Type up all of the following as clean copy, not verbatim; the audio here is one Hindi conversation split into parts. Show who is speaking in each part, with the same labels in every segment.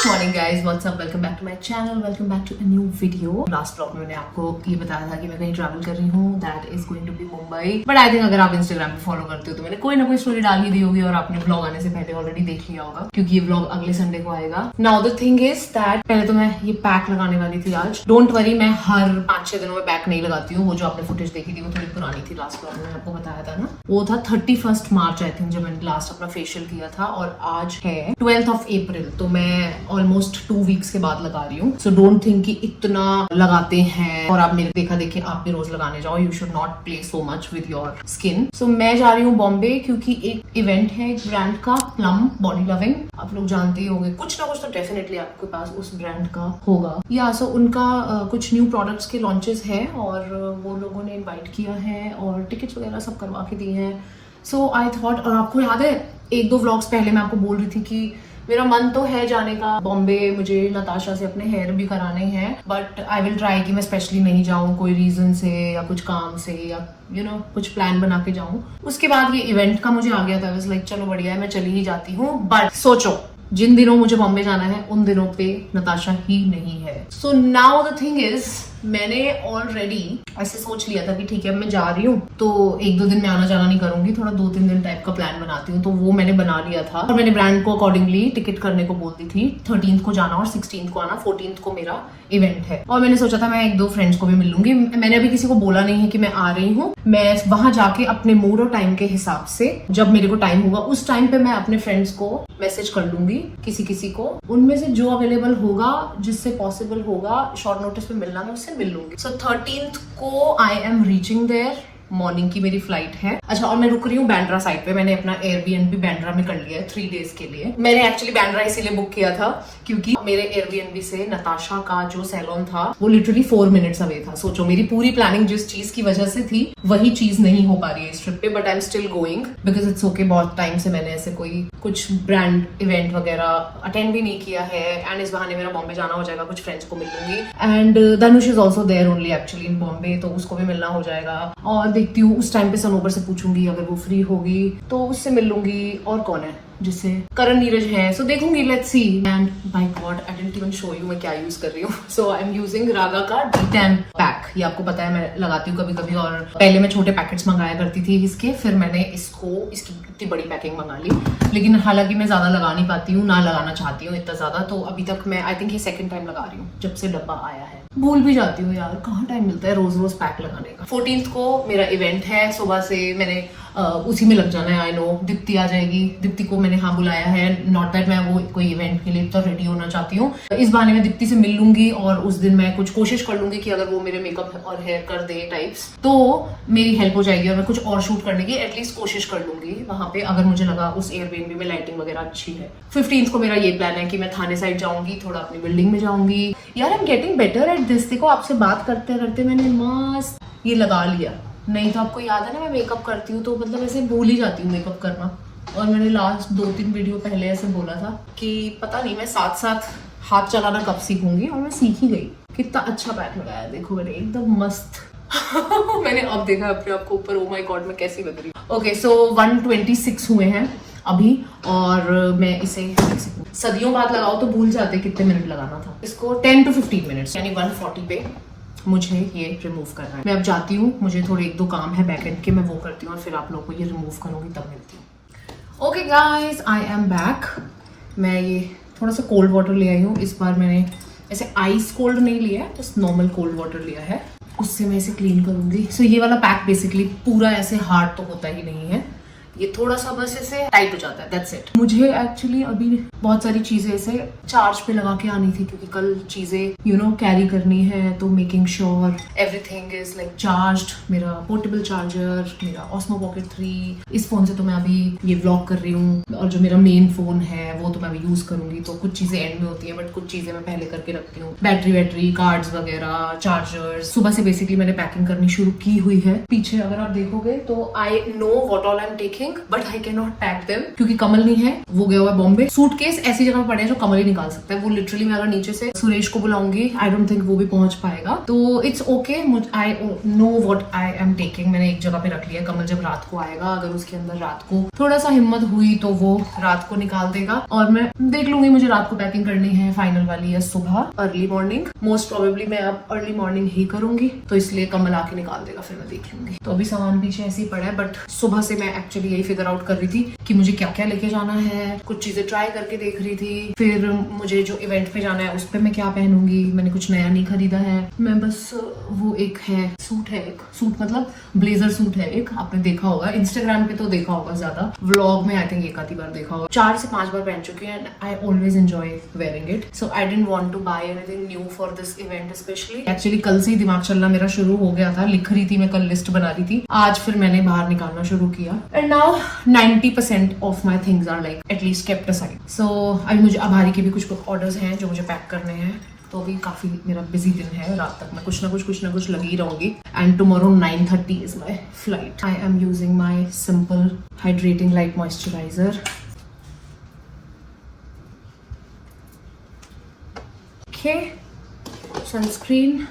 Speaker 1: Morning guys, what's up, welcome back to my channel, welcome back to a new video. Last vlog में मैंने आपको ये बताया था कि मैं कहीं ट्रैवल कर रही हूँ, that is going to be Mumbai. But I think अगर आप इंस्टाग्राम पे फॉलो करते हो तो मैंने कोई ना कोई स्टोरी डाल ही दी होगी और आपने व्लॉग आने से पहले ऑलरेडी देख लिया होगा, क्योंकि ये व्लॉग अगले संडे को आएगा। Now the thing is that पहले तो मैं ये पैक लगाने वाली थी आज। डोंट वरी, मैं हर 5-6 दिनों में पैक नहीं लगाती हूँ। वो जो आपने फुटेज देखी थी वो थोड़ी पुरानी थी, लास्ट व्लॉग में आपको बताया था ना। वो था 31 मार्च आई थिंक, जब मैंने लास्ट अपना फेशियल किया था, और आज है 12th of April, तो मैं ऑलमोस्ट 2 वीक्स के बाद लगा रही हूँ। सो डोंट थिंक कि इतना लगाते हैं और आप मेरे देखा देखिए आप भी रोज लगाने जाओ। You should not play so much with your skin. So मैं जा रही हूँ बॉम्बे, क्योंकि एक इवेंट है एक ब्रांड का, प्लम बॉडी लविंग, आप लोग जानते ही होंगे। कुछ ना कुछ तो डेफिनेटली आपके पास उस ब्रांड का होगा। या सो उनका कुछ न्यू प्रोडक्ट्स के लॉन्चेस है और वो लोगों ने इन्वाइट किया है और टिकट्स वगैरह सब करवा के दिए हैं। सो आई थॉट, और आपको याद है 1-2 व्लॉग्स पहले मैं आपको बोल रही थी कि मेरा मन तो है जाने का बॉम्बे, मुझे नताशा से अपने हेयर भी कराने हैं, बट आई विल ट्राई कि मैं स्पेशली नहीं जाऊं कोई रीजन से या कुछ काम से, या कुछ प्लान बना के जाऊं। उसके बाद ये इवेंट का मुझे आ गया था, लाइक चलो बढ़िया है, मैं चली ही जाती हूँ। बट सोचो, जिन दिनों मुझे बॉम्बे जाना है उन दिनों पे नताशा ही नहीं है। So now the thing is, मैंने ऑलरेडी ऐसे सोच लिया था कि ठीक है मैं जा रही हूँ तो 1-2 दिन में आना जाना नहीं करूंगी, थोड़ा 2-3 दिन टाइप का प्लान बनाती हूँ। तो वो मैंने बना लिया था और मैंने ब्रांड को अकॉर्डिंगली टिकट करने को बोल दी थी। 13th को जाना और 16th को आना, 14th को मेरा इवेंट है। और मैंने सोचा था मैं 1-2 फ्रेंड्स को भी मिल लूंगी। मैंने अभी किसी को बोला नहीं है कि मैं आ रही हूँ। मैं वहां जाके अपने मूड और टाइम के हिसाब से, जब मेरे को टाइम होगा उस टाइम पे मैं अपने फ्रेंड्स को मैसेज कर लूंगी, किसी को, उनमें से जो अवेलेबल होगा, जिससे पॉसिबल होगा शॉर्ट नोटिस पे मिलना, मैं उससे मिल लूंगी। सो 13th को I am reaching there, morning की मेरी फ्लाइट है। अच्छा, और मैं रुक रही हूँ बैंड्रा साइड पे। मैंने अपना एयरबीएनबी बैंड्रा में कर लिया है 3 डेज के लिए। मैंने एक्चुअली बैंड्रा इसीलिए बुक किया था क्योंकि मेरे एयरबीएनबी से नताशा का जो सैलून था वो लिटरली 4 मिनट्स अवे था। सोचो, मेरी पूरी प्लानिंग जिस चीज की वजह से थी वही चीज नहीं हो पा रही है इस ट्रिप पे, but I am still going because it's okay. बहुत टाइम से मैंने ऐसे कोई कुछ ब्रांड इवेंट वगैरह अटेंड भी नहीं किया है, एंड इस बहाने मेरा बॉम्बे जाना हो जाएगा, कुछ फ्रेंड्स को मिल लूंगी। And Dhanush is also there only actually in Bombay, तो उसको भी मिलना हो जाएगा। और देखती हूँ उस टाइम पे सनोवर से पूछूंगी, अगर वो फ्री होगी तो उससे मिल लूंगी। और कौन है, जिससे करण नीरज है, सो देखूंगी, let's see. And by god, I didn't even show you मैं क्या यूज कर रही हूँ। सो आई एम यूजिंग रागा का D10 पैक। ये आपको पता है मैं लगाती हूँ कभी कभी, और पहले मैं छोटे पैकेट्स मंगाया करती थी इसके, फिर मैंने इसकी इतनी बड़ी पैकिंग मंगा ली। लेकिन हालांकि मैं ज्यादा लगा नहीं पाती हूँ, ना लगाना चाहती हूँ इतना ज्यादा, तो अभी तक मैं आई थिंक ये 2nd टाइम लगा रही हूँ जब से डब्बा आया है। भूल भी जाती हूँ यार, कहाँ टाइम मिलता है रोज रोज पैक लगाने का। 14th को मेरा इवेंट है, सुबह से मैंने उसी में लग जाना है। आई नो दीप्ति आ जाएगी, दीप्ति को मैंने हाँ बुलाया है। नॉट दैट मैं वो कोई इवेंट के लिए तो रेडी होना चाहती हूँ, इस बहाने मैं दीप्ति से मिल लूंगी और उस दिन मैं कुछ कोशिश कर लूंगी कि अगर वो मेरे मेकअप और हेयर कर दे टाइप्स तो मेरी हेल्प हो जाएगी और मैं कुछ और शूट करने की एटलीस्ट कोशिश कर लूंगी वहां पे, अगर मुझे लगा उस एयरबीएनबी में लाइटिंग वगैरह अच्छी है। 15th को मेरा ये प्लान है कि मैं थाने साइड जाऊंगी, थोड़ा अपनी बिल्डिंग में जाऊंगी। यार I am getting better at this. देखो, आपसे बात करते करते मैंने मस्त ये लगा लिया। नहीं तो आपको याद है ना मैं मेकअप करती हूँ तो मतलब ऐसे भूल ही जाती हूँ मेकअप करना। और मैंने लास्ट 2-3 वीडियो पहले ऐसे बोला था कि पता नहीं मैं साथ साथ हाथ चलाना कब सीखूंगी, और मैं सीख ही गई। कितना अच्छा पैक लगाया, देखो मैंने एकदम मस्त। मैंने अब देखा अपने आप को ऊपर, ओ माय गॉड मैं कैसी लग रही हूँ। ओके, सो 126 हुए हैं अभी, और मैं इसे सदियों बाद लगाओ तो भूल जाते कितने मिनट लगाना था इसको। 10 to 15 मिनट्स, यानी 140 पे मुझे ये रिमूव करना है। मैं अब जाती हूँ, मुझे थोड़े 1-2 काम है बैक एंड के, मैं वो करती हूँ और फिर आप लोगों को ये रिमूव करूंगी, तब मिलती हूँ। Okay guys, I am back. मैं ये थोड़ा सा कोल्ड वाटर ले आई हूँ इस बार। मैंने ऐसे आइस कोल्ड नहीं लिया है, जस्ट नॉर्मल कोल्ड वाटर लिया है, उससे मैं इसे क्लीन करूंगी। सो ये वाला पैक बेसिकली पूरा ऐसे हार्ड तो होता ही नहीं है, ये थोड़ा सा बस ऐसे टाइट हो जाता है, दैट्स इट। मुझे एक्चुअली अभी बहुत सारी चीजें ऐसे चार्ज पे लगा के आनी थी, क्योंकि कल चीजें कैरी करनी है, तो making sure everything is like charged. मेरा पोर्टेबल चार्जर, मेरा Osmo Pocket 3, इस फोन से तो मैं अभी ये व्लॉग कर रही हूँ, और जो मेरा मेन फोन है वो तो मैं अभी यूज करूंगी। तो कुछ चीजें एंड में होती है, बट कुछ चीजें मैं पहले करके रखती हूँ। बैटरी, कार्ड्स वगैरह, चार्जर। सुबह से बेसिकली मैंने पैकिंग करनी शुरू की हुई है। पीछे अगर आप देखोगे तो I know what all I am taking, think, but I can not pack them क्योंकि कमल नहीं है, वो गया हुआ है बॉम्बे। सूटकेस ऐसी जगह पड़े हैं जो कमल ही निकाल सकता है। वो लिटरली मैं अगर नीचे से सुरेश को बुलाऊंगी, आई डोंट थिंक वो भी पहुंच पाएगा। तो it's okay, I know what I am taking. मैंने एक जगह पे रख लिया। कमल जब रात को आएगा, अगर उसके अंदर रात को थोड़ा सा हिम्मत हुई तो वो रात को निकाल देगा और मैं देख लूंगी मुझे रात को पैकिंग करनी है फाइनल वाली या सुबह अर्ली मॉर्निंग। मोस्ट प्रोबेबली मैं अब अर्ली मॉर्निंग ही करूंगी, तो इसलिए कमल आके निकाल देगा, फिर मैं देख लूंगी। तो अभी सामान पीछे ऐसे ही पड़ा है, बट सुबह से मैं एक्चुअली यही फिगर आउट कर रही थी कि मुझे क्या क्या लेके जाना है। कुछ चीजें ट्राई करके देख रही थी, फिर मुझे जो इवेंट पे जाना है उस पर मैं क्या पहनूंगी। मैंने कुछ नया नहीं खरीदा है, मैं बस वो एक है सूट है, एक सूट मतलब ब्लेजर सूट है एक, आपने देखा होगा इंस्टाग्राम पे तो देखा होगा, ज्यादा व्लॉग में आई थिंक एक आधी बार देखा होगा। 4 से 5 बार पहन चुकी है, I always enjoy wearing it. So I didn't want to buy anything new for this event specially. Actually कल से ही दिमाग चलना मेरा शुरू हो गया था, लिख रही थी मैं, कल लिस्ट बना रही थी, आज फिर मैंने बाहर निकालना शुरू किया। And now 90% of my things are like at least kept aside. So अभी मुझे अभारी के भी कुछ ऑर्डर्स हैं जो मुझे पैक करने हैं, तो अभी काफी मेरा बिजी दिन है। रात तक मैं कुछ ना कुछ लगी रहूंगी। And tomorrow 9:30 is my flight. I am using my simple hydrating light moisturiser. Okay, sunscreen.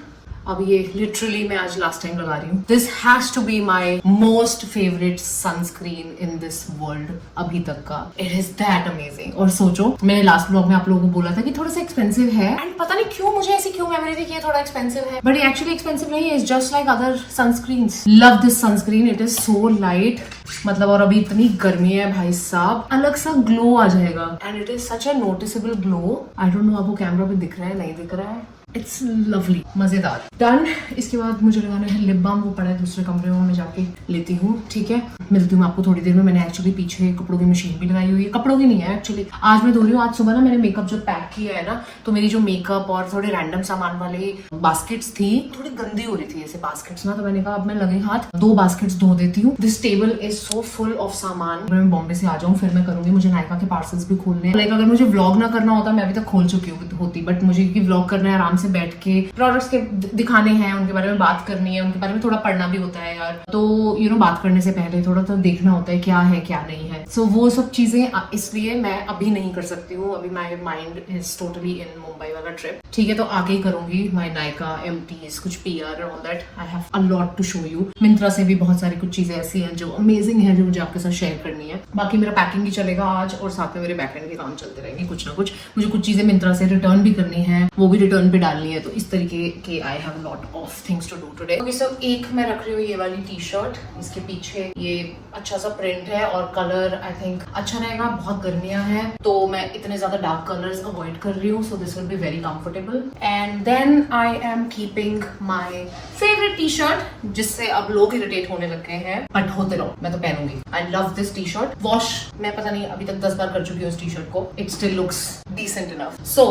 Speaker 1: अब ये लिटरली मैं आज लास्ट टाइम लगा रही हूँ। This has to be my most favourite sunscreen in this world अभी तक का। It is that amazing. और सोचो, मैंने लास्ट ब्लॉग में आप लोगों को बोला था कि थोड़ा सा एक्सपेंसिव है, एंड पता नहीं क्यों मुझे ऐसी क्यों मेमोरी थी कि ये थोड़ा एक्सपेंसिव है, बट ये एक्चुअली एक्सपेंसिव नहीं है। It's just like other sunscreens. Love this sunscreen, it is so light, मतलब। और अभी इतनी गर्मी है भाई साहब, अलग सा ग्लो आ जाएगा, and it is such a noticeable glow. I don't no आपको कैमरा पे दिख रहा है नहीं दिख रहा है। इट्स लवली, मजेदार। डन। इसके बाद मुझे लगाना है लिप बाम, वो पड़ा है दूसरे कमरे में, मैं जाके लेती हूँ। ठीक है, मिलती हूँ आपको थोड़ी देर में। मैंने एक्चुअली पीछे कपड़ों की मशीन भी लगाई हुई है, कपड़ों की नहीं है एक्चुअली, आज मैं धो रही हूँ। आज सुबह ना मैंने मेकअप जो पैक किया है ना, तो मेरी जो मेकअप और थोड़े रैंडम सामान वाले बास्केट्स थी, थोड़ी गंदी हो रही थी ऐसे बास्केट्स ना, तो मैंने कहा अब मैं लगे हाथ 2 बास्केट्स धो देती हूँ। This table is so full of सामान। मैं बॉम्बे से आ जाऊँ फिर मैं करूंगी। मुझे नायका के पार्सल्स भी खोलने, लाइक अगर मुझे व्लॉग ना करना होता मैं अभी तक खोल चुकी होती, बट मुझे क्योंकि व्लॉग करना है, आराम से बैठ के प्रोडक्ट्स के दिखाने हैं, उनके बारे में बात करनी है, उनके बारे में थोड़ा पढ़ना भी होता है यार। तो यू नो बात करने से पहले थोड़ा तो देखना होता है क्या है क्या नहीं है। सो वो सब चीजें इसलिए मैं अभी नहीं कर सकती हूँ। अभी my mind is totally in Mumbai वाला ट्रिप। ठीक है, तो आगे ही करूंगी। माई नायका एमटीज, कुछ PR all that, I have a lot to show you. Myntra से भी बहुत सारी कुछ चीजें ऐसी हैं जो अमेजिंग है, जो मुझे आपके साथ शेयर करनी है। बाकी मेरा पैकिंग ही चलेगा आज, और साथ में मेरे बैकएंड के काम चलते रहेंगे कुछ ना कुछ। मुझे कुछ चीजें मिंत्रा से रिटर्न भी करनी है, वो भी रिटर्न पे डालनी है, तो इस तरीके के I have lot of things to do today. Okay, so एक मैं रख रही हूँ ये वाली टी शर्ट, इसके पीछे ये अच्छा सा प्रिंट है और कलर आई थिंक अच्छा रहेगा। बहुत गर्मियां हैं तो मैं इतने ज्यादा डार्क कलर्स अवॉइड कर रही हूँ, so this will be very comfortable. And then I am keeping my favourite T shirt, जिससे अब लोग इरिटेट होने लग गए हैं, बट होते रहो, मैं तो पहनूंगी। I love this T shirt. Wash मैं पता नहीं अभी तक 10 बार कर चुकी हूँ इस टी शर्ट को, it still looks decent enough. So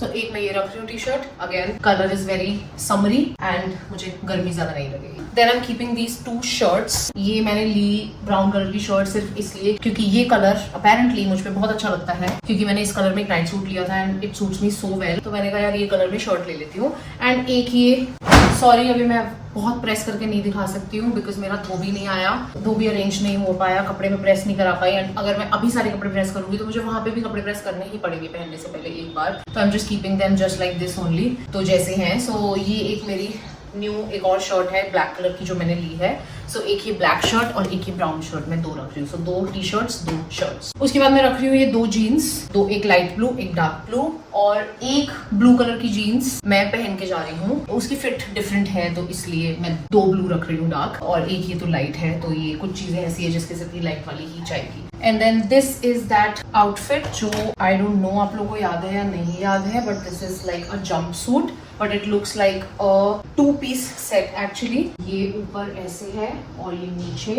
Speaker 1: एक मैं ये रख रही हूँ T shirt, again colour is very summery and मुझे गर्मी ज्यादा नहीं लगेगी। Then I am keeping these 2 shirts. ये मैंने ली ब्राउन कलर की शर्ट सिर्फ इसलिए क्योंकि ये कलर अपेरेंटली मुझ पे बहुत अच्छा लगता है, क्योंकि मैंने इस कलर में एक नाइट सूट लिया था and it suits me so well, तो मैंने कहा यार ये कलर में शर्ट ले लेती हूँ। एंड एक ये, सॉरी अभी मैं बहुत प्रेस करके नहीं दिखा सकती हूँ बिकॉज मेरा धोबी नहीं आया, धोबी अरेंज नहीं हो पाया, कपड़े में प्रेस नहीं करा पाई। एंड अगर मैं अभी सारे कपड़े प्रेस करूंगी तो मुझे वहां पे भी कपड़े प्रेस करने ही पड़ेंगे पहनने से पहले एक बार। तो आई am just keeping them just like this only, तो जैसे हैं। सो ये एक मेरी न्यू एक और शर्ट है ब्लैक कलर की जो मैंने ली है। सो एक ये ब्लैक शर्ट और एक ये ब्राउन शर्ट, मैं 2 रख रही हूँ। सो 2 टी शर्ट्स 2 शर्ट्स। उसके बाद मैं रख रही हूँ ये 2 जीन्स, 2, एक लाइट ब्लू एक डार्क ब्लू, और एक ब्लू कलर की जीन्स मैं पहन के जा रही हूँ। उसकी फिट डिफरेंट है तो इसलिए मैं 2 ब्लू रख रही हूँ डार्क, और एक ये तो लाइट है, तो ये कुछ चीजें ऐसी है जिसके साथ लाइट वाली ही चाहिए। And then this is that outfit जो आई डोंट नो आप लोगों को याद है या नहीं याद है, but this is like a jump suit, but it looks like a 2-piece set actually. ये ऊपर ऐसे है और ये नीचे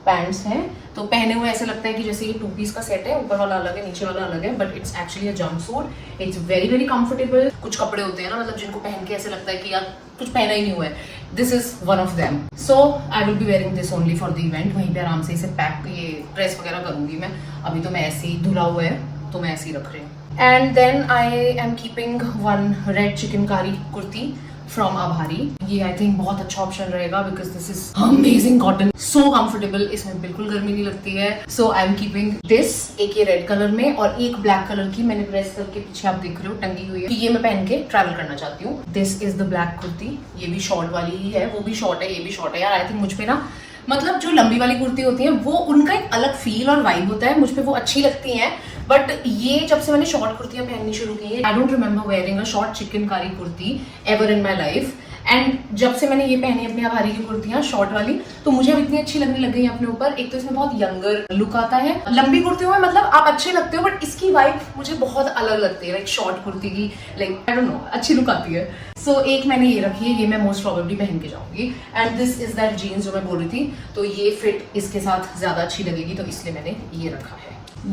Speaker 1: पैंट्स हैं, तो पहने हुए ऐसे लगता है कि जैसे ये 2-piece का सेट है, ऊपर वाला अलग है नीचे वाला अलग है, but it's actually a jump suit. It's very very comfortable. कुछ कपड़े होते हैं ना, मतलब जिनको पहन के ऐसे लगता है कि यार कुछ पहना ही नहीं हुआ है, this is one of them. So I will be wearing this only for the event. वहीं पे आराम से इसे पैक, ये प्रेस वगैरह करूंगी मैं। अभी तो मैं ऐसे ही धुला हुआ है तो मैं ऐसे ही रख रही हूँ। And then I am keeping 1 red chikankari kurti, from Aabhari. ये आई थिंक बहुत अच्छा ऑप्शन रहेगा because this is amazing cotton, so comfortable, इसमें बिल्कुल गर्मी नहीं लगती है। So I am keeping this, एक ये रेड कलर में और एक ब्लैक कलर की मैंने प्रेस करके पीछे आप देख रहे हो टंगी हुई है, कि ये मैं पहन के ट्रैवल करना चाहती हूँ। This is the black kurti, ये भी शॉर्ट वाली ही है, वो भी शॉर्ट है, ये भी शॉर्ट है। यार आई थिंक मुझ पे ना, मतलब जो लंबी वाली कुर्ती होती है वो उनका एक अलग फील और वाइब होता है, मुझ पे वो अच्छी लगती हैं। बट ये जब से मैंने शॉर्ट कुर्तियां पहननी शुरू की है, I don't remember wearing a short chikankari kurti ever in my life. And जब से मैंने ये पहनी अपनी आभारी की कुर्तियां शॉर्ट वाली, तो मुझे अब इतनी अच्छी लगने लग गई अपने ऊपर। एक तो इसमें बहुत यंगर लुक आता है, लंबी कुर्तियों में मतलब आप अच्छे लगते हो, बट इसकी वाइब मुझे बहुत अलग लगती है, लाइक शॉर्ट कुर्ती की, लाइक आई डोंट नो, अच्छी लुक आती है। सो एक मैंने ये रखी है, ये मैं मोस्ट प्रोबेबली पहन के जाऊंगी। And this is that genes जो मैं बोल रही थी, तो ये फिट इसके साथ ज्यादा अच्छी लगेगी, तो इसलिए मैंने ये रखा है।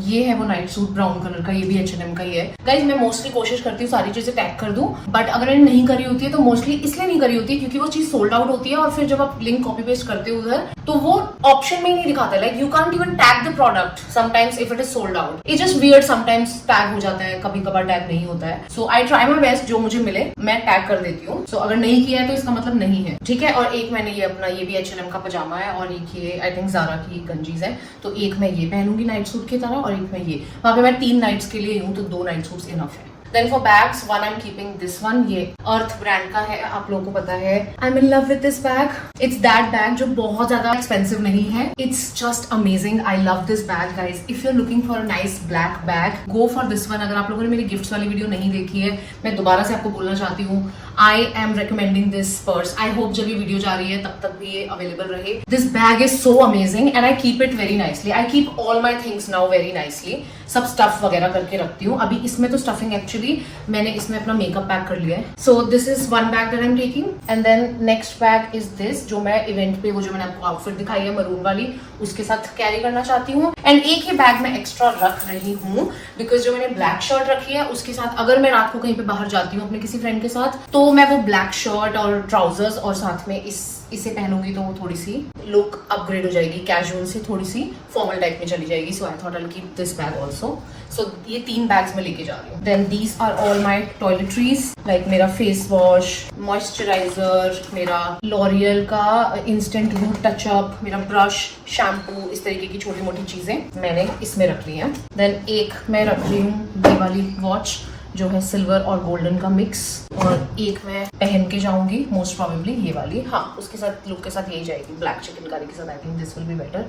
Speaker 1: ये है वो नाइट सूट ब्राउन कलर का, ये भी H&M का ही है। गाइज मैं मोस्टली कोशिश करती हूँ सारी चीजें टैग कर दूं, बट अगर मैंने नहीं करी होती है तो मोस्टली इसलिए नहीं करी होती है क्योंकि वो चीज सोल्ड आउट होती है, और फिर जब आप लिंक कॉपी पेस्ट करते हो उधर, तो वो ऑप्शन में ही नहीं दिखाता, like you can't even tag the product sometimes if it is sold out. It just weird, sometimes tag हो जाता है, कभी कभार टैग नहीं होता है। So I try my best, जो मुझे मिले मैं टैग कर देती हूँ। सो अगर नहीं किया है तो इसका मतलब नहीं है, ठीक है। और एक मैंने ये अपना, ये भी H&M का पजामा है, और एक ये आई थिंक ज़ारा की गंजीज है, तो एक मैं ये पहनूंगी नाइट सूट की तरह, और एक मैं ये, वहां पे मैं 3 नाइट्स के लिए हूँ, तो 2 नाइट सूट्स इनफ है। Then for bags, one I am keeping this one, ये अर्थ ब्रांड का है, आप लोगों को पता है। I am in love with this bag. It's that bag जो बहुत ज्यादा एक्सपेंसिव नहीं है, it's just amazing. I love this bag guys. If you are looking for a nice black bag, go for this one. अगर आप लोगों ने मेरी गिफ्ट्स वाली वीडियो नहीं देखी है, मैं दोबारा से आपको बोलना चाहती हूँ, I am recommending this purse. I hope जब ये वीडियो जा रही है तब तक भी ये अवेलेबल रहे। This bag is so amazing and I keep it very nicely. I keep all my things now very nicely. सब स्टफ वगैरह करके रखती हूँ। अभी इसमें तो स्टफिंग एक्चुअली मैंने इसमें अपना मेकअप पैक कर लिया है। So this is one bag that I am taking, and then next bag is this, जो मैं इवेंट पे, वो जो मैंने आपको आउटफिट दिखाई है मरून वाली, उसके साथ कैरी करना चाहती हूँ। एंड एक ही बैग मैं एक्स्ट्रा रख रही हूँ बिकॉज जो मैंने ब्लैक शर्ट रखी है उसके साथ अगर मैं रात को कहीं पे बाहर जाती हूँ अपने किसी फ्रेंड के साथ, तो मैं वो ब्लैक शर्ट और ट्राउजर्स और साथ में इसे पहनूंगी, तो वो थोड़ी सी लुक अपग्रेड हो जाएगी, कैजुअल से थोड़ी सी फॉर्मल टाइप में चली जाएगी। So I thought I will keep this bag also. So ये 3 बैग्स में लेके जा रही हूँ। Then these are all my toiletries, like मेरा फेस वॉश, मॉइस्चराइजर, मेरा लॉरियल का इंस्टेंट रूट टचअप, मेरा ब्रश, शैम्पू, इस तरीके की छोटी मोटी चीजें मैंने इसमें रख ली हैं। देन एक मैं रख रही हूँ ये वाली वॉच जो है सिल्वर और गोल्डन का मिक्स, और एक मैं पहन के जाऊंगी मोस्ट प्रोबेबली ये वाली, हाँ उसके साथ लुक के साथ यही जाएगी, ब्लैक चिकनकारी के साथ। I think this will be better.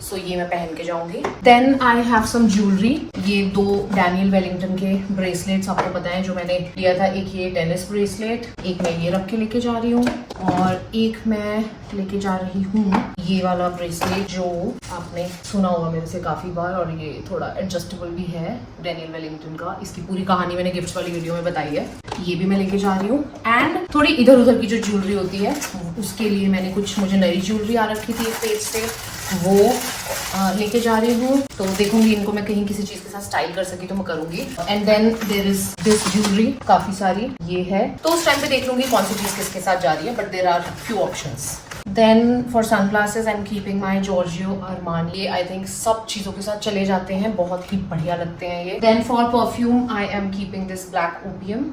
Speaker 1: So ये मैं पहन के जाऊंगी। Then I have some jewellery, ये 2 डैनियल वेलिंगटन के ब्रेसलेट्स आपको पता है जो मैंने लिया था, एक ये टेनिस ब्रेसलेट, एक मैं ये रख के लेके जा रही हूँ, और एक मैं लेके जा रही हूँ ये वाला ब्रेसलेट जो आपने सुना होगा मेरे से काफी बार, और ये थोड़ा एडजस्टेबल भी है, डैनियल वेलिंगटन का। इसकी पूरी कहानी मैंने गिफ्ट्स वाली वीडियो में बताई है। ये भी मैं लेके जा रही हूँ। एंड थोड़ी इधर उधर की जो ज्वेलरी होती है उसके लिए मैंने कुछ, मुझे नई ज्वेलरी आ रखी थी एक पेज से, वो लेके जा रही हूँ। तो देखूंगी इनको मैं कहीं किसी चीज के साथ स्टाइल कर सकी तो मैं करूंगी। And then there is this jewellery, काफी सारी ये है, तो उस टाइम पे देख लूंगी कौन सी चीज किसके साथ जा रही है, but there are few options. Then for sunglasses I am keeping my Giorgio Armani. ये आई थिंक सब चीजों के साथ चले जाते हैं, बहुत ही बढ़िया लगते हैं ये। Then for perfume I am keeping this Black Opium,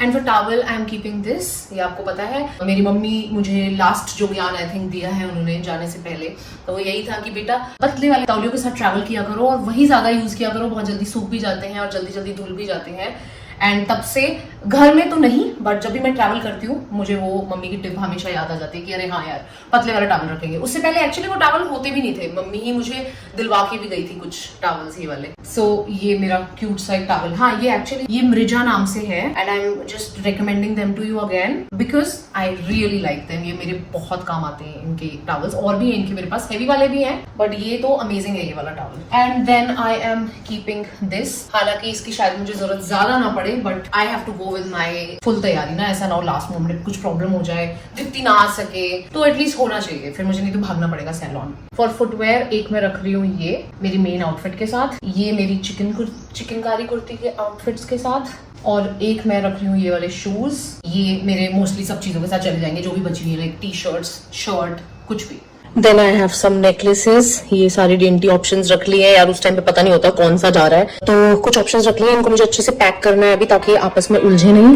Speaker 1: and for towel I am keeping this. ये आपको पता है मेरी मम्मी मुझे लास्ट जो ज्ञान आई थिंक दिया है उन्होंने जाने से पहले, तो वो यही था कि बेटा पतले वाले तौलियों के साथ ट्रैवल किया करो और वही ज्यादा यूज किया करो, बहुत जल्दी सूख भी जाते हैं और जल्दी जल्दी धुल भी जाते हैं। एंड तब से घर में तो नहीं, बट जब भी मैं ट्रैवल करती हूँ मुझे वो मम्मी की टिप हमेशा याद आ जाती है कि अरे हाँ यार पतले वाले टावल रखेंगे। उससे पहले एक्चुअली वो टावल होते भी नहीं थे, मम्मी ही मुझे दिलवा के भी गई थी कुछ टावल्स ये वाले। सो ये मेरा क्यूट सा एक टावल, हाँ ये एक्चुअली ये मृजा नाम से है, and I am just recommending them to you again because I really like them. ये मेरे बहुत काम आते हैं इनके टावल्स, और भी है इनके मेरे पास, हैवी वाले भी हैं, बट ये तो अमेजिंग है ये वाला towel. And then I am keeping this, हालांकि इसकी शायद मुझे जरूरत ज्यादा ना पड़े, but I have to go with my full तैयारी ना, ऐसा ना हो लास्ट मोमेंट कुछ प्रॉब्लम हो जाए, दीप्ति ना आ सके, तो एटलीस्ट होना चाहिए, फिर मुझे नहीं तो भागना पड़ेगा सैलून। फॉर फुटवेयर एक मैं रख रही हूँ ये मेरी मेन आउटफिट के साथ, ये मेरी चिकनकारी कुर्ती के आउटफिट्स के साथ, और एक मैं रख रही हूँ ये वाले शूज, ये मेरे मोस्टली सब चीजों के साथ चले जाएंगे जो भी बची हुई है, लाइक टी शर्ट्स, शर्ट, कुछ भी। Then I have some necklaces, ये सारी डेंटी ऑप्शंस रख लिए हैं यार, उस टाइम पे पता नहीं होता कौन सा जा रहा है, तो कुछ ऑप्शंस रख लिए हैं, इनको मुझे अच्छे से पैक करना है अभी ताकि आपस में उलझे नहीं।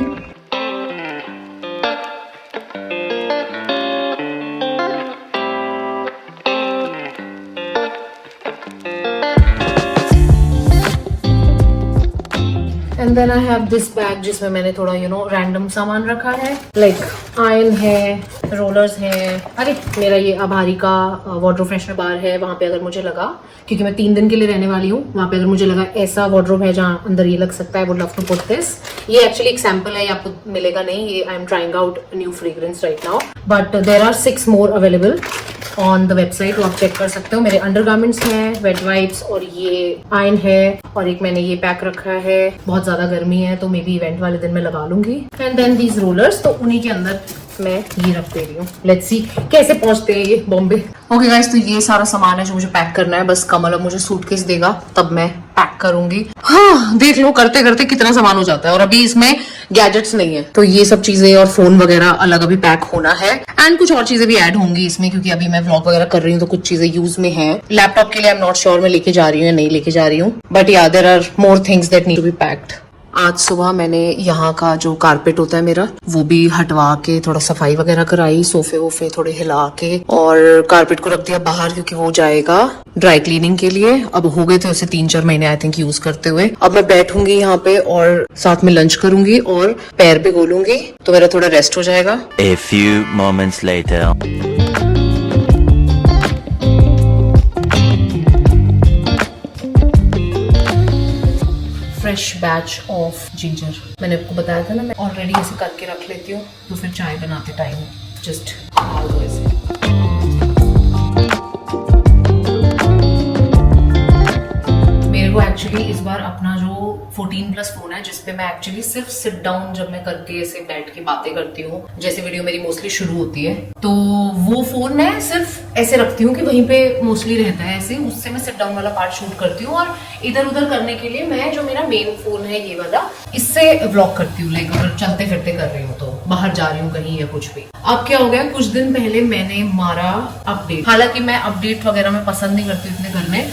Speaker 1: And then I have this bag जिसमें मैंने थोड़ा रैंडम सामान रखा है, लाइक आयरन है, रोलर्स है। अरे मेरा ये अभारी का वार्डरोब फ्रेशनर बार है, वहां पे अगर मुझे लगा, क्योंकि मैं 3 दिन के लिए रहने वाली हूँ, वहां पे अगर मुझे लगा ऐसा वार्डरोब है जहाँ अंदर ये लग सकता है, would love to put this. ये एक्चुअली एक सैंपल है, ये आपको मिलेगा नहीं, ये I am trying out new fragrance right now, but there are 6 more available on the website, तो आप चेक कर सकते हो। मेरे अंडरगारमेंट्स हैं, वेट वाइप्स, और ये आयन है, और एक मैंने ये पैक रखा है। बहुत ज्यादा गर्मी है तो मे बी इवेंट वाले दिन मैं लगा लूंगी। एंड देन दीज रोलर्स, तो उन्हीं के अंदर मैं ये रख दे रही हूँ। लेट्स सी कैसे पहुंचते हैं ये बॉम्बे। ओके गाइस, तो ये सारा सामान है जो मुझे पैक करना है। बस कमल अब मुझे सूटकेस देगा तब मैं पैक करूंगी। हाँ, देख लो करते करते कितना सामान हो जाता है, और अभी इसमें गैजेट्स नहीं है, तो ये सब चीजें और फोन वगैरह अलग अभी पैक होना है। एंड कुछ और चीजें भी ऐड होंगी इसमें, क्योंकि अभी मैं व्लॉग वगैरह कर रही हूँ तो कुछ चीजें यूज में है। लैपटॉप के लिए आई एम नॉट श्योर मैं लेके जा रही हूँ या नहीं लेके जा रही हूँ, but yeah there are more things that need to be packed. आज सुबह मैंने यहाँ का जो कारपेट होता है मेरा, वो भी हटवा के थोड़ा सफाई वगैरह कराई, सोफे वोफे थोड़े हिला के, और कारपेट को रख दिया बाहर क्योंकि वो जाएगा ड्राई क्लीनिंग के लिए। अब हो गए थे उसे 3-4 महीने आई थिंक यूज करते हुए। अब मैं बैठूंगी यहाँ पे और साथ में लंच करूंगी और पैर भी गोलूंगी, तो मेरा थोड़ा रेस्ट हो जाएगा।
Speaker 2: A few moments later.
Speaker 1: Fresh batch of ginger, मैंने आपको बताया था ना, मैं ऑलरेडी ऐसे करके रख लेती हूँ, तो फिर चाय बनाते टाइम जस्ट डाल दो ऐसे। मेरे को एक्चुअली इस बार अपना जो 14+ फोन है, जिसपे मैं एक्चुअली सिर्फ सिट डाउन जब मैं करके ऐसे बैठ के बातें करती हूँ, जैसे वीडियो मेरी मोस्टली शुरू होती है, तो वो फोन मैं सिर्फ ऐसे रखती हूँ कि वहीं पे मोस्टली रहता है ऐसे, उससे मैं सिट डाउन वाला पार्ट शूट करती हूँ। और इधर उधर करने के लिए मैं जो मेरा मेन फोन है ये वाला, इससे व्लॉग करती हूँ, लाइक अगर चलते फिरते कर रही हूँ तो, बाहर जा रही हूँ कहीं या कुछ भी। अब क्या हो गया, कुछ दिन पहले मैंने मारा अपडेट, हालांकि मैं अपडेट वगैरह में पसंद नहीं करती इतने करने,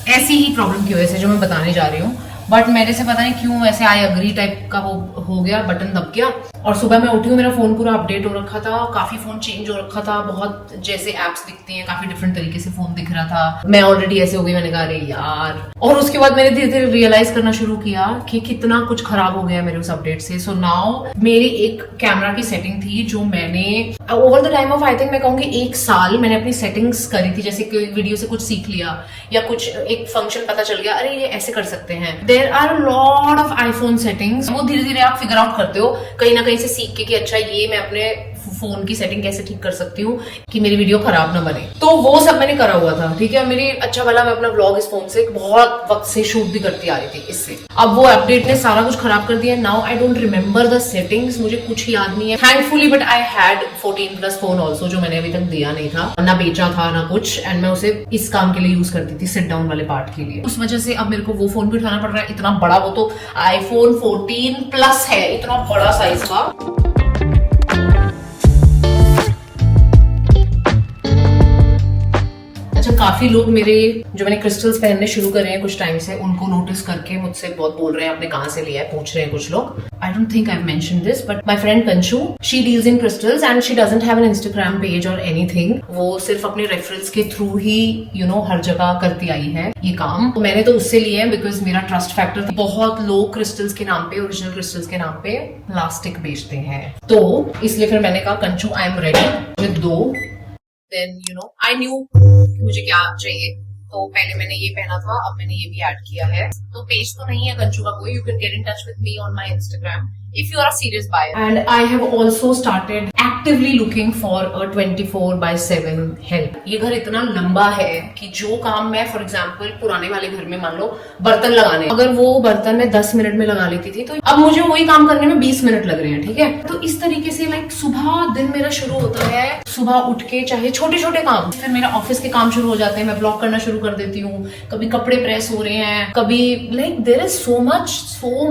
Speaker 1: ऐसी ही प्रॉब्लम की वजह से जो मैं बताने जा रही हूँ, बट मेरे से पता नहीं क्यों ऐसे आई अग्री टाइप का वो हो गया, बटन दब गया, और सुबह मैं उठी हूँ मेरा फोन पूरा अपडेट हो रखा था, काफी फोन चेंज हो रखा था, बहुत जैसे एप्स दिखती हैं काफी डिफरेंट तरीके से फोन दिख रहा था। मैं ऑलरेडी ऐसे हो गई, मैंने कहा अरे यार, और उसके बाद मैंने धीरे धीरे रियलाइज करना शुरू किया कि कितना कुछ खराब हो गया मेरे उस अपडेट से। सो नाउ मेरी एक कैमरा की सेटिंग थी जो मैंने over the time of I think मैं कहूंगी 1 साल मैंने अपनी सेटिंग्स करी थी, जैसे कोई वीडियो से कुछ सीख लिया या कुछ एक फंक्शन पता चल गया, अरे ये ऐसे कर सकते हैं। There are lot of iPhone settings, वो धीरे धीरे आप फिगर आउट करते हो कहीं ना कहीं से सीख के कि अच्छा ये मैं अपने फोन की सेटिंग कैसे ठीक कर सकती हूँ कि मेरी वीडियो खराब ना बने। तो वो सब मैंने करा हुआ था, ठीक है। मेरी अच्छा वाला मैं अपना व्लॉग इस फोन से बहुत वक्त से शूट भी करती आ रही थी इससे। अब वो अपडेट ने सारा कुछ खराब कर दिया। Now I don't remember the settings, मुझे कुछ याद नहीं है thankfully, but I had 14+ phone also जो मैंने अभी तक दिया नहीं था, ना बेचा था ना कुछ, एंड मैं उसे इस काम के लिए यूज करती थी, सिट डाउन वाले पार्ट के लिए। उस वजह से अब मेरे को वो फोन भी उठाना पड़ रहा है, इतना बड़ा, वो तो आईफोन 14+ है, इतना बड़ा साइज का। अच्छा, काफी लोग मेरे जो मैंने क्रिस्टल्स पहनने शुरू करे हैं कुछ टाइम से, उनको नोटिस करके मुझसे बहुत बोल रहे हैं आपने कहाँ से लिया है, पूछ रहे हैं कुछ लोग। I don't think I have mentioned this, but my friend Kanchu, she deals in crystals and she doesn't have an Instagram page or anything. वो सिर्फ अपने रेफरेंस के थ्रू ही हर जगह करती आई है ये काम। तो मैंने तो उससे लिया है बिकॉज मेरा ट्रस्ट फैक्टर, बहुत लोग क्रिस्टल्स के नाम पे, ओरिजिनल क्रिस्टल्स के नाम पे प्लास्टिक बेचते हैं, तो इसलिए फिर मैंने कहा Kanchu I am ready with 2। Then I knew कि मुझे क्या चाहिए, तो पहले मैंने ये पहना था, अब मैंने ये भी ऐड किया है। तो पेज तो नहीं है कंचू का कोई, you can get in touch with me on my Instagram if you are a serious buyer. And I have also started actively looking for a 24/7 help. ये घर इतना लंबा है कि जो काम मैं फॉर एग्जाम्पल पुराने वाले घर में मान लो बर्तन लगाने, अगर वो बर्तन मैं 10 मिनट में लगा लेती थी, तो अब मुझे वही काम करने में 20 मिनट लग रहे हैं, ठीक है। तो इस तरीके से लाइक सुबह दिन मेरा शुरू होता है, सुबह उठ के चाहे छोटे छोटे काम, फिर मेरा ऑफिस के काम शुरू हो जाते हैं, मैं ब्लॉग करना शुरू कर देती हूँ, कभी कपड़े प्रेस हो रहे हैं, कभी like there is so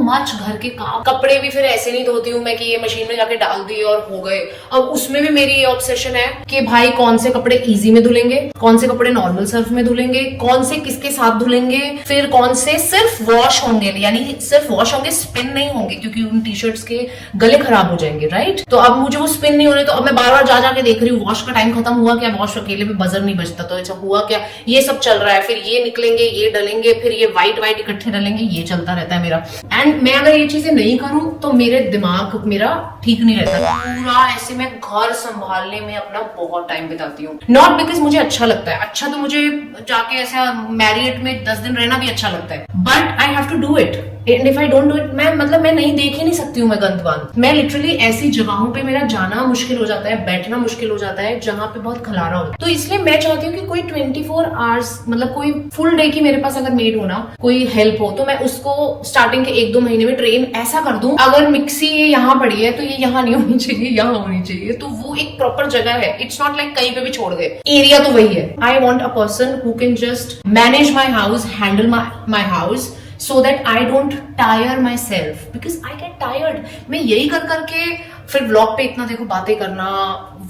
Speaker 1: much घर के काम। कपड़े भी फिर ऐसे नहीं धोती हूँ मैं कि ये मशीन में जाके डाल दिए और हो गए। अब उसमें भी मेरी ये ऑब्सेशन है कि भाई कौन से कपड़े इजी में धुलेंगे, कौन से कपड़े नॉर्मल सर्फ में धुलेंगे, कौन से किसके साथ धुलेंगे, फिर कौन से सिर्फ वॉश होंगे, यानी सिर्फ वॉश होंगे, स्पिन नहीं होंगे, क्योंकि उन टी शर्ट्स के गले खराब हो जाएंगे, राइट। तो अब मुझे वो स्पिन नहीं होने, तो अब मैं बार बार जा जाके देख रही हूँ वॉश का टाइम खत्म हुआ क्या, वॉश अकेले में बजर नहीं बजता, तो अच्छा हुआ क्या, ये सब चल रहा है, फिर ये निकलेंगे, ये डलेंगे, फिर ये व्हाइट इकट्ठे डलेंगे, ये चलता रहता है मेरा। एंड मैं अगर ये चीजें नहीं करूं तो मेरे दिमाग मेरा ठीक नहीं रहता, पूरा ऐसे मैं घर संभालने में अपना बहुत टाइम बिताती हूँ। नॉट बिकॉज मुझे अच्छा लगता है, अच्छा तो मुझे जाके ऐसा मैरियट में 10 दिन रहना भी अच्छा लगता है, but I have to do it, and if I don't do it, मैं नहीं देख ही नहीं सकती हूँ मैं गंदवान। मैं लिटरली ऐसी जगहों पे मेरा जाना मुश्किल हो जाता है, बैठना मुश्किल हो जाता है जहां पे बहुत खलारा हो। तो इसलिए मैं चाहती हूँ कि कोई 24 आवर्स, मतलब कोई फुल डे की मेरे पास अगर मेड हो ना, कोई हेल्प हो, तो मैं उसको स्टार्टिंग के 1-2 महीने में ट्रेन ऐसा कर दूं, अगर मिक्सी ये यहाँ पड़ी है तो ये यहाँ नहीं होनी चाहिए, यहाँ होनी चाहिए, तो वो एक प्रॉपर जगह है। इट्स नॉट लाइक कहीं पे भी छोड़ गए, एरिया तो वही है। I want a person who can just manage my house, handle my house, so that I don't tire myself, because I get tired। मैं यही कर करके फिर व्लॉग पे इतना देखो बातें करना,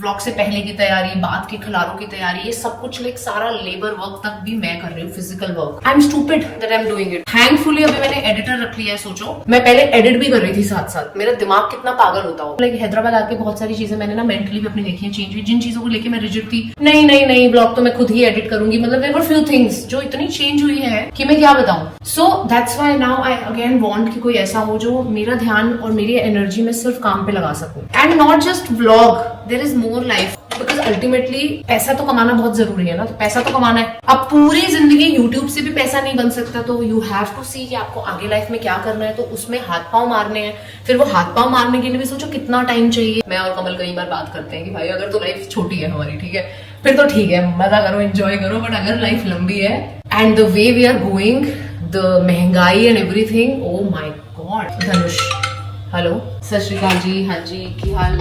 Speaker 1: व्लॉग से पहले की तैयारी, बाद के खिलारों की तैयारी, ये सब कुछ लाइक सारा लेबर वर्क तक भी मैं कर रही हूँ, physical work. I am stupid that I am doing it. Thankfully अभी मैंने एडिटर रख लिया है। सोचो मैं पहले एडिट भी कर रही थी साथ साथ, मेरा दिमाग कितना पागल होता हो। लाइक हैदराबाद आके बहुत सारी चीजें मैंने ना मेंटली भी अपनी देखी है चेंज हुई, जिन चीजों को लेके मैं रिजिड थी, नहीं ब्लॉग तो मैं खुद ही एडिट करूंगी, मतलब देयर वर फ्यू थिंग्स जो इतनी चेंज हुई है कि मैं क्या बताऊं। So that's why now I again want कि कोई ऐसा हो जो मेरा ध्यान और मेरी एनर्जी में सिर्फ काम पे लगा सकूं, and not just vlog, there is more life, because ultimately पैसा तो कमाना बहुत जरूरी है ना, तो पैसा तो कमाना है। अब पूरी जिंदगी यूट्यूब से भी पैसा नहीं बन सकता, तो यू हैव टू सी कि आपको आगे लाइफ में क्या करना है, तो उसमें हाथ पांव मारने हैं। फिर वो हाथ पांव मारने के लिए भी सोचो कितना टाइम चाहिए। मैं और कमल कई बार बात करते हैं कि भाई अगर तो लाइफ छोटी है हमारी, ठीक है, फिर तो ठीक है, मजा करो, एंजॉय करो, बट अगर लाइफ लंबी है and the way we are going, the महंगाई and everything, oh my god. Dhanush hello, Sat Shri अकाल जी, हाँ जी, की हाल।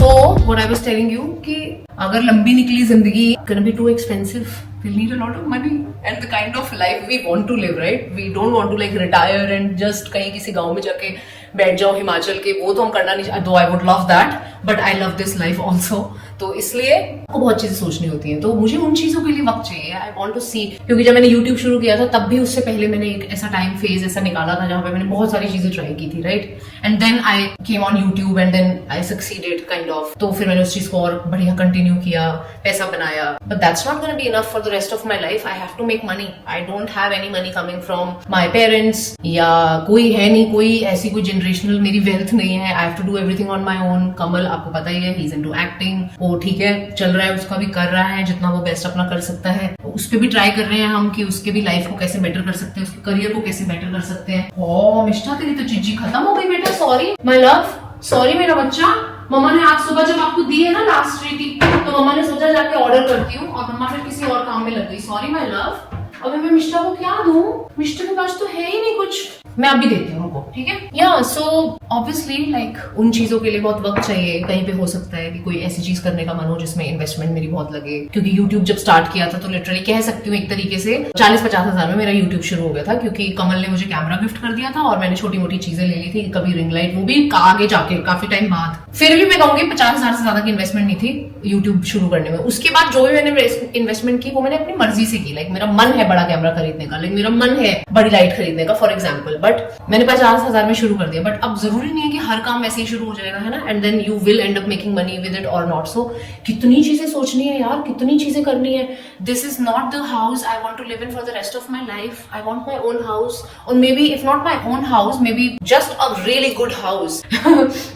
Speaker 1: So what I was telling you कि अगर लंबी निकली जिंदगी gonna be too expensive, we'll need a lot of money and the kind of life we want to live, right? We don't want to like retire and just कहीं किसी गांव में जाके बैठ जाओ हिमाचल के, वो तो हम करना नहीं, though I would love that, but I love this life also। तो इसलिए आपको बहुत चीजें सोचनी होती हैं, तो मुझे उन चीजों के लिए वक्त चाहिए। आई वांट टू सी, क्योंकि जब मैंने यूट्यूब शुरू किया था तब भी उससे पहले मैंने एक ऐसा टाइम फेज ऐसा निकाला था जहां पे मैंने बहुत सारी चीजें ट्राई की थी, right, and then I came on YouTube and then I succeeded kind of. तो फिर मैंने उस चीज को और बढ़िया कंटिन्यू किया, पैसा बनाया, but that's not gonna be enough for the rest of my life. I have to make money. I don't have any money coming from my parents, या कोई है नहीं, कोई ऐसी कोई जनरेशनल मेरी वेल्थ नहीं है। I have to do everything on my own. Kamal आपको पता ही है, ही इज इनटू एक्टिंग, वो ठीक है चल रहा है, उसका भी कर रहा है जितना वो बेस्ट अपना कर सकता है, उस पर भी ट्राई कर रहे हैं हम कि उसके भी लाइफ को कैसे बेटर कर सकते हैं, उसके करियर को कैसे बेटर कर सकते हैं। ओह मिष्ठा, तेरी तो चीजी खत्म हो गई बेटा, सॉरी माय लव, सॉरी मेरा बच्चा। मम्मा ने आज सुबह जब आपको दी है ना लास्ट ट्रीटी, तो मम्मा ने सोचा जाके ऑर्डर करती हूँ, और मम्मा फिर किसी और काम में लग गई, सॉरी माय लव। अबे मैं मिष्ठा को क्या दूं, मिष्ठा के पास तो है ही नहीं कुछ, मैं अभी देती हूँ उनको, ठीक है। या सो ऑब्वियसली लाइक उन चीजों के लिए बहुत वक्त चाहिए। कहीं पे हो सकता है कि कोई ऐसी चीज करने का मन हो जिसमें इन्वेस्टमेंट मेरी बहुत लगे, क्योंकि यूट्यूब जब स्टार्ट किया था तो लिटरली कह सकती हूँ एक तरीके से 40-50 हजार में मेरा यूट्यूब शुरू हो गया था, क्योंकि कमल ने मुझे कैमरा गिफ्ट कर दिया था और मैंने छोटी मोटी चीजें ले ली थी, कभी रिंग लाइट, वो भी आगे जाके काफी टाइम बाद। फिर भी मैं कहूंगी 50 हजार से ज्यादा की इन्वेस्टमेंट नहीं थी यूट्यूब शुरू करने में। उसके बाद जो भी मैंने इन्वेस्टमेंट की वो मैंने अपनी मर्जी से की। लाइक मेरा मन है बड़ा कैमरा खरीदने का, लाइक मेरा मन है बड़ी लाइट खरीदने का फॉर एग्जाम्पल, बट मैंने 50 हजार में शुरू कर दिया। बट अब जरूरी नहीं है कि हर काम ऐसे ही शुरू हो जाएगा, है ना, and then you will end up making money with it और नॉट। सो कितनी चीजें सोचनी है यार, कितनी चीजें करनी है। This is not the house I want to live in for the rest of my life. I want my own house, और maybe if not my own house, maybe just a really good house.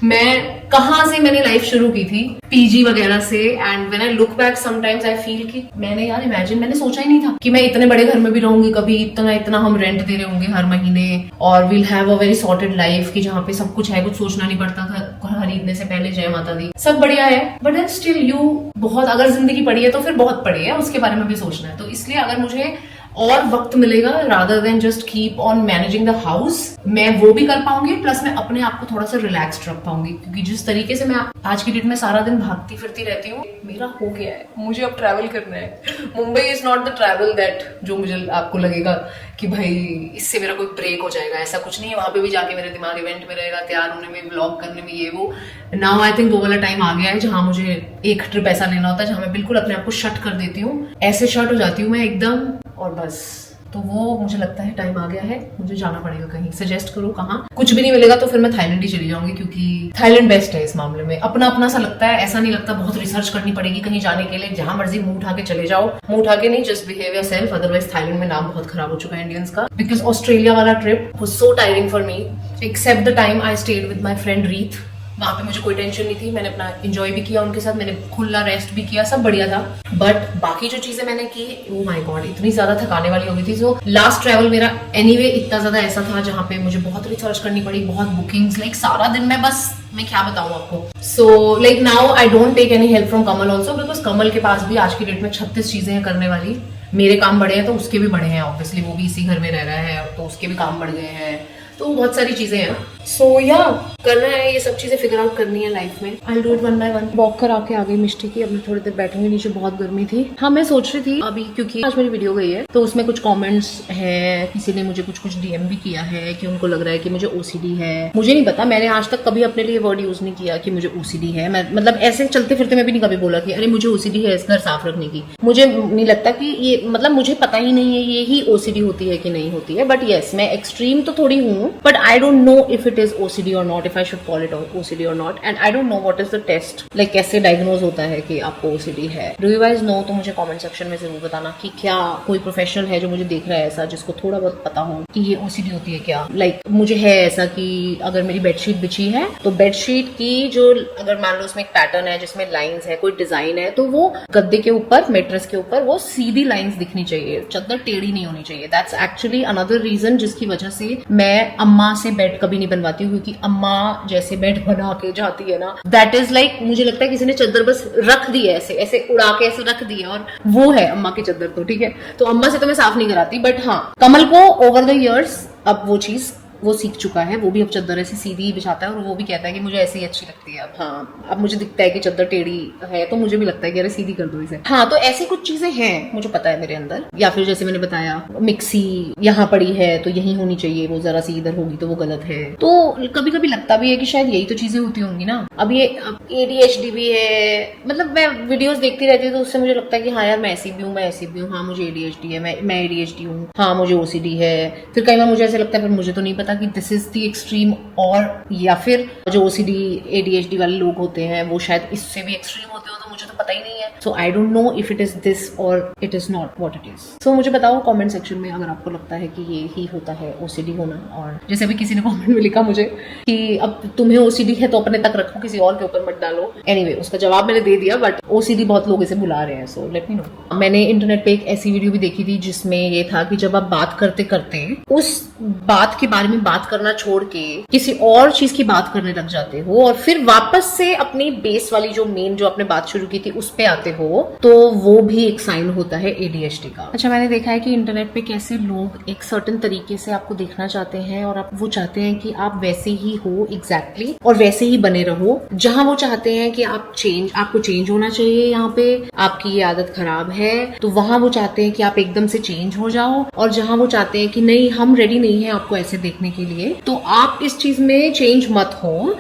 Speaker 1: मैं कहाँ से मैंने लाइफ शुरू की थी, पीजी वगैरह से, and when I look back sometimes I feel कि मैंने यार इमेजिन, मैंने सोचा ही नहीं था कि मैं इतने बड़े घर में भी रहूंगी कभी, इतना हम रेंट दे रहे होंगे हर महीने, और will have a very sorted life कि जहाँ पे सब कुछ है, कुछ सोचना नहीं पड़ता घर खरीदने से पहले। जय माता दी, सब बढ़िया है, बट देन स्टिल यू बहुत, अगर जिंदगी पड़ी है तो फिर बहुत पड़ी है, उसके बारे में भी सोचना है। तो इसलिए अगर मुझे और वक्त मिलेगा rather than just keep on managing the house, मैं वो भी कर पाऊंगी, प्लस मैं अपने आप को थोड़ा सा रिलैक्स्ड रख पाऊंगी। क्योंकि जिस तरीके से मैं आज की डेट में सारा दिन भागती फिरती रहती हूँ, मेरा हो गया है, मुझे अब ट्रैवल करना है। Mumbai is not the travel that जो मुझे आपको लगेगा कि भाई इससे मेरा कोई ब्रेक हो जाएगा, ऐसा कुछ नहीं है। वहां पे भी जाके मेरा दिमाग इवेंट में रहेगा, तैयार होने में, व्लॉग करने में, ये वो। नाउ आई थिंक वो वाला टाइम आ गया है जहां मुझे एक ट्रिप ऐसा लेना होता है जहां मैं बिल्कुल अपने आप को शट कर देती हूँ, ऐसे शट हो जाती हूँ मैं एकदम, और बस। तो वो मुझे लगता है टाइम आ गया है, मुझे जाना पड़ेगा कहीं। सजेस्ट करो कहाँ? कुछ भी नहीं मिलेगा तो फिर मैं थाईलैंड ही चली जाऊंगी, क्योंकि थाईलैंड बेस्ट है इस मामले में। अपना अपना सा लगता है, ऐसा नहीं लगता बहुत रिसर्च करनी पड़ेगी कहीं जाने के लिए, जहां मर्जी मुंह उठा के चले जाओ। मुंह उठा के नहीं, just behave yourself. Otherwise Thailand में नाम बहुत खराब हो चुका है इंडियंस का। बिकॉज ऑस्ट्रेलिया वाला trip was so tiring for me, except the time I stayed with my friend Reet. वहां पे मुझे कोई टेंशन नहीं थी, मैंने अपना एंजॉय भी किया उनके साथ, मैंने खुला रेस्ट भी किया, सब बढ़िया था। बट बाकी जो चीजें मैंने की, ओ माय गॉड, इतनी ज्यादा थकाने वाली हो गई थी। सो लास्ट ट्रैवल मेरा एनीवे इतना ज्यादा ऐसा था जहां पे मुझे बहुत रिसर्च करनी पड़ी, बहुत बुकिंग्स, लाइक सारा दिन मैं बस, मैं क्या बताऊं आपको। So like now I don't take any help from Kamal also, because Kamal के पास भी आज की डेट में 36 चीजें हैं करने वाली। मेरे काम बढ़े हैं तो उसके भी बढ़े हैं, ऑब्वियसली वो भी इसी घर में रह रहा है तो उसके भी काम बढ़ गए हैं, तो बहुत सारी चीजें हैं। सो या करना है, ये सब चीजें फिगर आउट करनी है लाइफ में। I do it one by one. Walk कर आके आ गई मिष्टी की, अब मैं थोड़ी देर बैठूंगी नीचे, बहुत गर्मी थी। हाँ, मैं सोच रही थी अभी, क्योंकि आज मेरी वीडियो गई है तो उसमें कुछ कमेंट्स हैं, किसी ने मुझे कुछ डीएम भी किया है कि उनको लग रहा है कि मुझे ओसीडी है। मुझे नहीं पता, मैंने आज तक कभी अपने लिए वर्ड यूज नहीं किया कि मुझे ओसीडी है। मैं मतलब ऐसे चलते फिरते मैं भी नहीं कभी बोला कि अरे मुझे ओसीडी है इस घर साफ रखने की। मुझे नहीं लगता कि ये, मतलब मुझे पता ही नहीं है ये ही ओसीडी होती है कि नहीं होती है। बट यस, मैं एक्सट्रीम तो थोड़ी हूँ, but I don't know if it is OCD or not, if I should call it OCD or not, and I don't know what is the test, like कैसे डायग्नोज होता है कि आपको ओसीडी है। Do you guys know? तो मुझे कमेंट सेक्शन में जरूर बताना कि क्या कोई प्रोफेशनल है जो मुझे देख रहा है ऐसा, जिसको थोड़ा बहुत पता हो कि ये ओसीडी होती है क्या। लाइक मुझे है ऐसा कि अगर मेरी बेडशीट बिछी है तो बेडशीट की जो, अगर मान लो उसमें एक पैटर्न है जिसमें लाइंस है, कोई डिजाइन है, तो वो गद्दे के ऊपर, मेट्रेस के ऊपर वो सीधी लाइंस दिखनी चाहिए, चादर टेढ़ी नहीं होनी चाहिए। दैट्स एक्चुअली अनदर रीजन जिसकी वजह से मैं अम्मा से बेड कभी नहीं बनवाती हूँ, क्योंकि अम्मा जैसे बेड बना के जाती है ना, दैट इज लाइक, मुझे लगता है किसी ने चादर बस रख दी है, ऐसे ऐसे उड़ा के ऐसे रख दी है, और वो है अम्मा की चादर। तो ठीक है, तो अम्मा से तो मैं साफ नहीं कराती। बट हाँ, कमल को ओवर द इयर्स अब वो चीज वो सीख चुका है, वो भी अब चादर ऐसे सीधी ही बिछाता है, और वो भी कहता है कि मुझे ऐसी अच्छी लगती है। अब हाँ, अब मुझे दिखता है कि चादर टेढ़ी है तो मुझे भी लगता है कि अरे सीधी कर दो इसे। हाँ, तो ऐसी कुछ चीजें हैं, मुझे पता है मेरे अंदर। या फिर जैसे मैंने बताया, मिक्सी यहाँ पड़ी है तो यही होनी चाहिए, वो जरा सी इधर होगी तो वो गलत है। तो कभी कभी लगता भी है कि शायद यही तो चीजें होती होंगी ना। अब ये ADHD भी है, मतलब मैं वीडियोस देखती रहती हूँ तो उससे मुझे लगता है कि हाँ यार, मैं ऐसी भी हूँ, मैं ऐसी भी हूँ। हाँ, मुझे ADHD है, मैं ADHD हूँ। हाँ, मुझे OCD है। फिर कई बार मुझे ऐसे लगता है, फिर मुझे तो नहीं पता कि दिस इज द एक्सट्रीम, और या फिर जो OCD ADHD वाले लोग होते हैं वो शायद इससे भी एक्सट्रीम होते हो, तो मुझे तो पता ही नहीं है। So I don't know if it is this or it is not what it is. So मुझे बताओ कमेंट सेक्शन में अगर आपको लगता है कि ये ही होता है OCD होना। और जैसे अभी किसी ने कमेंट में लिखा मुझे कि अब तुम्हें OCD है तो अपने तक रखो, किसी और के ऊपर मत डालो। एनीवे, उसका जवाब मैंने दे दिया, बट OCD बहुत लोग इसे बुला रहे हैं, सो लेट मी नो। मैंने इंटरनेट पे एक ऐसी वीडियो भी देखी थी जिसमें ये था कि जब आप बात करते करते उस बात के बारे में बात करना छोड़ के किसी और चीज की बात करने लग जाते हो, और फिर वापस से अपनी बेस वाली जो मेन जो आपने बात शुरू की थी उस पे आते हो, तो वो भी एक साइन होता है ADHD का। अच्छा, मैंने देखा है कि इंटरनेट पे कैसे लोग एक सर्टेन तरीके से आपको देखना चाहते हैं, और आप वो चाहते हैं कि आप वैसे ही हो एग्जैक्टली, और वैसे ही बने रहो। जहां वो चाहते हैं कि आपको चेंज होना चाहिए, यहाँ पे आपकी ये आदत खराब है, तो वहां वो चाहते हैं कि आप एकदम से चेंज हो जाओ। और जहां वो चाहते हैं कि नहीं, हम रेडी नहीं है आपको ऐसे देखने के लिए, तो आप इस चीज में चेंज मत हो।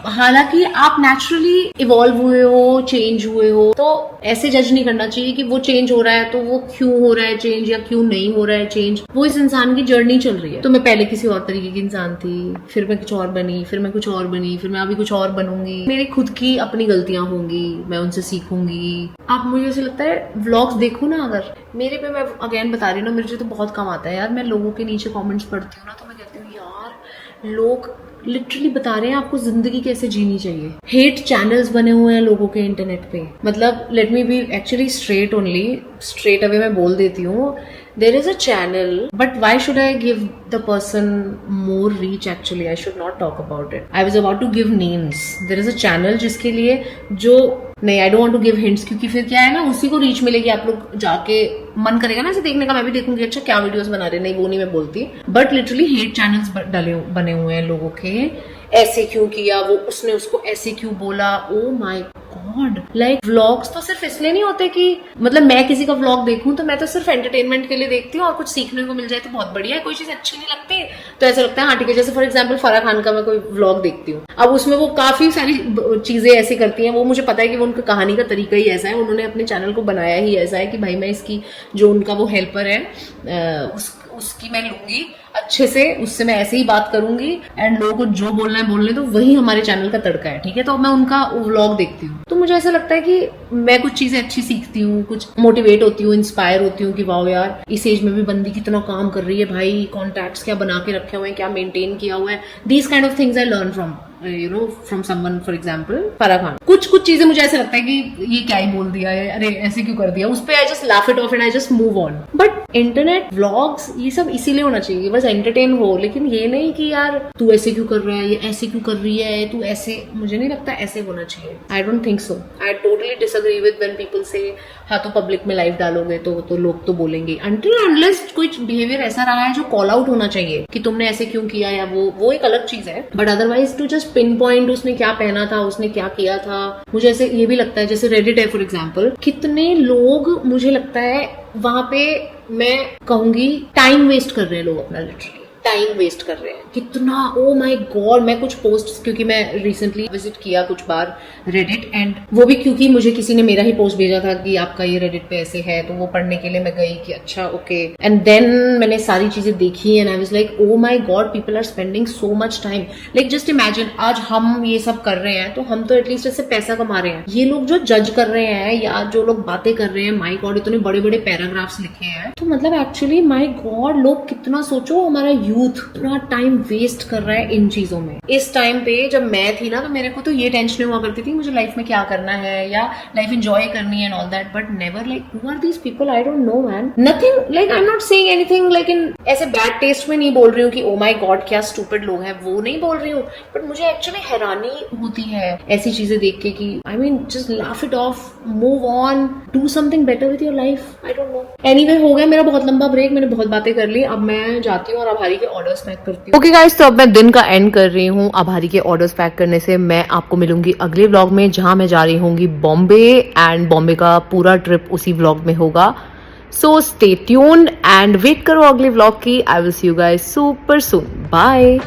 Speaker 1: हालांकि आप नेचुरली इवॉल्व हुए हो, चेंज हुए हो, तो ऐसे जज नहीं करना चाहिए कि वो चेंज हो रहा है तो वो क्यों हो रहा है चेंज, या क्यों नहीं हो रहा है चेंज। वो इस इंसान की जर्नी चल रही है। तो मैं पहले किसी और तरीके की इंसान थी, फिर मैं कुछ और बनी, फिर मैं कुछ और बनी, फिर मैं अभी कुछ और बनूंगी। मेरी खुद की अपनी गलतियां होंगी, मैं उनसे सीखूंगी। आप, मुझे ऐसे लगता है व्लॉग्स देखो ना, अगर मेरे पे, मैं अगेन बता रही हूँ ना, मेरे से तो बहुत कम आता है यार। मैं लोगों के नीचे कमेंट्स पढ़ती हूँ ना, तो मैं कहती हूँ यार, लोग लिटरली बता रहे हैं आपको जिंदगी कैसे जीनी चाहिए। हेट चैनल्स बने हुए हैं लोगों के इंटरनेट पे। मतलब let me B actually straight only, straight away मैं बोल देती हूँ, there is a channel, but why should I give the person more reach? Actually, I should not talk about it. I was about to give names. There is a channel जिसके लिए जो नहीं, I don't want to give hints, क्योंकि फिर क्या है ना, उसी को रीच मिलेगी, आप लोग जाके मन करेगा ना ऐसे देखने का, मैं भी देखूंगी अच्छा क्या वीडियोस बना रहे, नहीं वो नहीं मैं बोलती, बट लिटरली हेट चैनल्स बने हुए हैं लोगों के, ऐसे क्यों किया, वो उसने उसको ऐसे क्यों बोला, ओ माय गॉड। लाइक व्लॉग्स तो सिर्फ इसलिए नहीं होते कि मतलब मैं किसी का व्लॉग देखूं तो मैं तो सिर्फ एंटरटेनमेंट के लिए देखती हूँ और कुछ सीखने को मिल जाए तो बहुत बढ़िया है, कोई चीज अच्छी नहीं लगती तो ऐसा लगता है हाँ ठीक है। जैसे फॉर एग्जाम्पल फराह खान का मैं कोई व्लॉग देखती हूँ, अब उसमें वो काफी सारी चीजें ऐसी करती हैं, वो मुझे पता है कि वो उनकी कहानी का तरीका ही ऐसा है, उन्होंने अपने चैनल को बनाया ही ऐसा है कि भाई मैं इसकी जो उनका वो हेल्पर है उसकी मैं लूंगी अच्छे से, उससे मैं ऐसे ही बात करूंगी एंड लोगों को जो बोलना है बोलने, तो वही हमारे चैनल का तड़का है, ठीक है। तो मैं उनका व्लॉग देखती हूँ तो मुझे ऐसा लगता है कि मैं कुछ चीजें अच्छी सीखती हूँ, कुछ मोटिवेट होती हूँ, इंस्पायर होती हूँ कि वाओ यार इस एज में भी बंदी कितना काम कर रही है भाई, कॉन्टैक्ट्स क्या बना के रखे हुए हैं, क्या मेंटेन किया हुआ है, these kind of things I learn from from someone, for example Farah Khan. कुछ चीजें मुझे ऐसा लगता है कि ये क्या ही बोल दिया है, अरे ऐसे क्यों कर दिया, उस पर I just laugh it of and I just move on. But internet vlogs ये सब इसीलिए होना चाहिए बस एंटरटेन हो, लेकिन ये नहीं कि यार तू ऐसे क्यों कर रहा है, ये ऐसे क्यों कर रही है, तू ऐसे, मुझे नहीं लगता ऐसे होना चाहिए। आई don't think so. I totally disagree with when people से हाँ तो पब्लिक में लाइव डालोगे तो लोग तो बोलेंगे, अनटिल अनलेस कोई बिहेवियर ऐसा रहा है जो कॉल आउट होना चाहिए कि तुमने ऐसे क्यों किया, या वो एक अलग चीज है, but otherwise to just pinpoint उसने क्या पहना था, उसने क्या किया था। मुझे ऐसे ये भी लगता है जैसे रेडिट है फॉर एग्जाम्पल, कितने लोग मुझे लगता है वहां पे मैं कहूंगी टाइम वेस्ट कर रहे हैं लोग, अपना लिटरली टाइम वेस्ट कर रहे हैं कितना, ओ माय गॉड। मैं कुछ पोस्ट, क्योंकि मैं रिसेंटली विजिट किया कुछ बार रेडिट, एंड वो भी क्योंकि मुझे किसी ने मेरा ही पोस्ट भेजा था कि आपका ये रेडिट पे ऐसे है, तो वो पढ़ने के लिए मैं गई कि अच्छा ओके, एंड देन मैंने सारी चीजें देखी and I was like oh my God people are spending so much time. Like just imagine आज हम ये सब कर रहे हैं तो हम तो एटलीस्ट इससे पैसा कमा रहे हैं, ये लोग जो जज कर रहे हैं या जो लोग बातें कर रहे हैं, माय गॉड इतने बड़े बड़े पैराग्राफ्स लिखे हैं, तो मतलब एक्चुअली माय गॉड लोग कितना, सोचो हमारा यूथ इतना टाइम वेस्ट कर रहा है इन चीजों में। इस टाइम पे जब मैं थी ना तो मेरे को तो ये टेंशन हुआ करती थी मुझे लाइफ में क्या करना है या लाइफ एंजॉय करनी है and all that, but never like who are these people, I don't know man, nothing like I am not saying anything like in ऐसे बैड टेस्ट में नहीं बोल रही हूँ कि ओ माय गॉड क्या स्टूपिड लोग हैं, वो नहीं बोल रही हूँ, बट मुझे एक्चुअली हैरानी होती है ऐसी चीजें देख के कि I mean just laugh it of, move on, do something better with your life. I don't no. Anyway हो गया मेरा बहुत लंबा ब्रेक, मैंने बहुत बातें कर ली, अब मैं जाती हूँ और आभारी के ऑर्डर्स पैक करती हूँ। ओके गाइस, तो अब मैं दिन का एंड कर रही हूँ। आभारी के ऑर्डर्स पैक करने से मैं आपको मिलूंगी अगले व्लॉग में, जहां मैं जा रही होंगी बॉम्बे, एंड बॉम्बे का पूरा ट्रिप उसी व्लॉग में होगा। So stay tuned and wait करो अगले व्लॉग की। I will see you guys super soon. Bye.